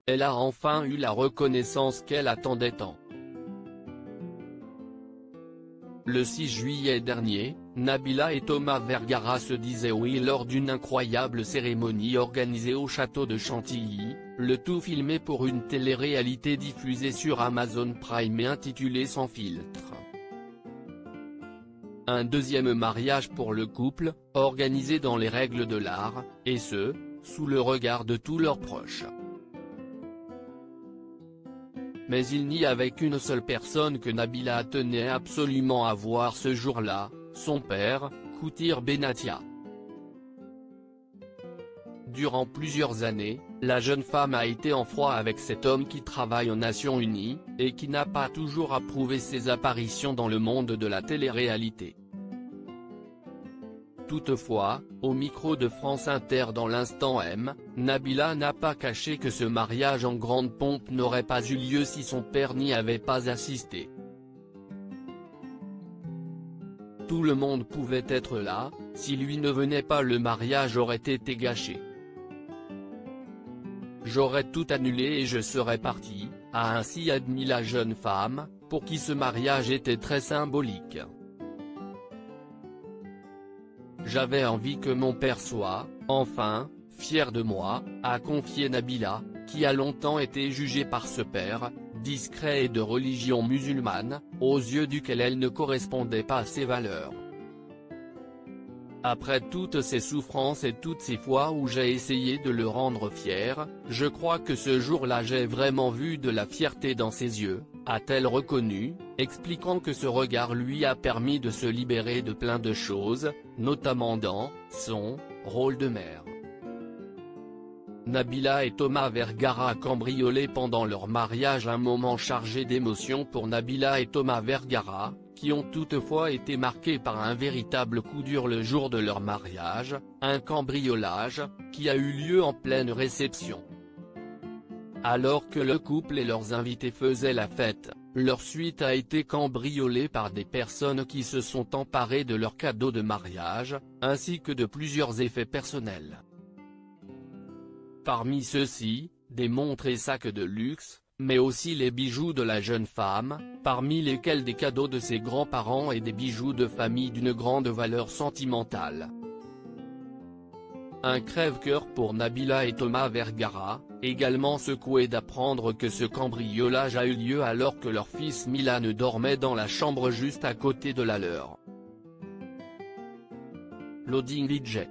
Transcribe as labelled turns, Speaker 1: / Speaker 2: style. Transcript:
Speaker 1: elle a enfin eu la reconnaissance qu'elle attendait tant. Le 6 juillet dernier, Nabila et Thomas Vergara se disaient oui lors d'une incroyable cérémonie organisée au château de Chantilly, le tout filmé pour une télé-réalité diffusée sur Amazon Prime et intitulée Sans filtre. Un deuxième mariage pour le couple, organisé dans les règles de l'art, et ce, sous le regard de tous leurs proches. Mais il n'y avait qu'une seule personne que Nabila tenait absolument à voir ce jour-là, son père, Koutir Benatia. Durant plusieurs années, la jeune femme a été en froid avec cet homme qui travaille aux Nations Unies, et qui n'a pas toujours approuvé ses apparitions dans le monde de la télé-réalité. Toutefois, au micro de France Inter dans l'Instant M, Nabila n'a pas caché que ce mariage en grande pompe n'aurait pas eu lieu si son père n'y avait pas assisté. Tout le monde pouvait être là, si lui ne venait pas le mariage aurait été gâché. J'aurais tout annulé et je serais parti, a ainsi admis la jeune femme, pour qui ce mariage était très symbolique. J'avais envie que mon père soit, enfin, fier de moi, a confié Nabila, qui a longtemps été jugée par ce père, discret et de religion musulmane, aux yeux duquel elle ne correspondait pas à ses valeurs. Après toutes ces souffrances et toutes ces fois où j'ai essayé de le rendre fier, je crois que ce jour-là j'ai vraiment vu de la fierté dans ses yeux, a-t-elle reconnu, expliquant que ce regard lui a permis de se libérer de plein de choses, notamment dans son rôle de mère. Nabila et Thomas Vergara cambriolé pendant leur mariage, un moment chargé d'émotions pour Nabila et Thomas Vergara, qui ont toutefois été marqués par un véritable coup dur le jour de leur mariage, un cambriolage, qui a eu lieu en pleine réception. Alors que le couple et leurs invités faisaient la fête, leur suite a été cambriolée par des personnes qui se sont emparées de leurs cadeaux de mariage, ainsi que de plusieurs effets personnels. Parmi ceux-ci, des montres et sacs de luxe, mais aussi les bijoux de la jeune femme, parmi lesquels des cadeaux de ses grands-parents et des bijoux de famille d'une grande valeur sentimentale. Un crève-cœur pour Nabila et Thomas Vergara, également secoués d'apprendre que ce cambriolage a eu lieu alors que leur fils Milan dormait dans la chambre juste à côté de la leur. Loading DJ.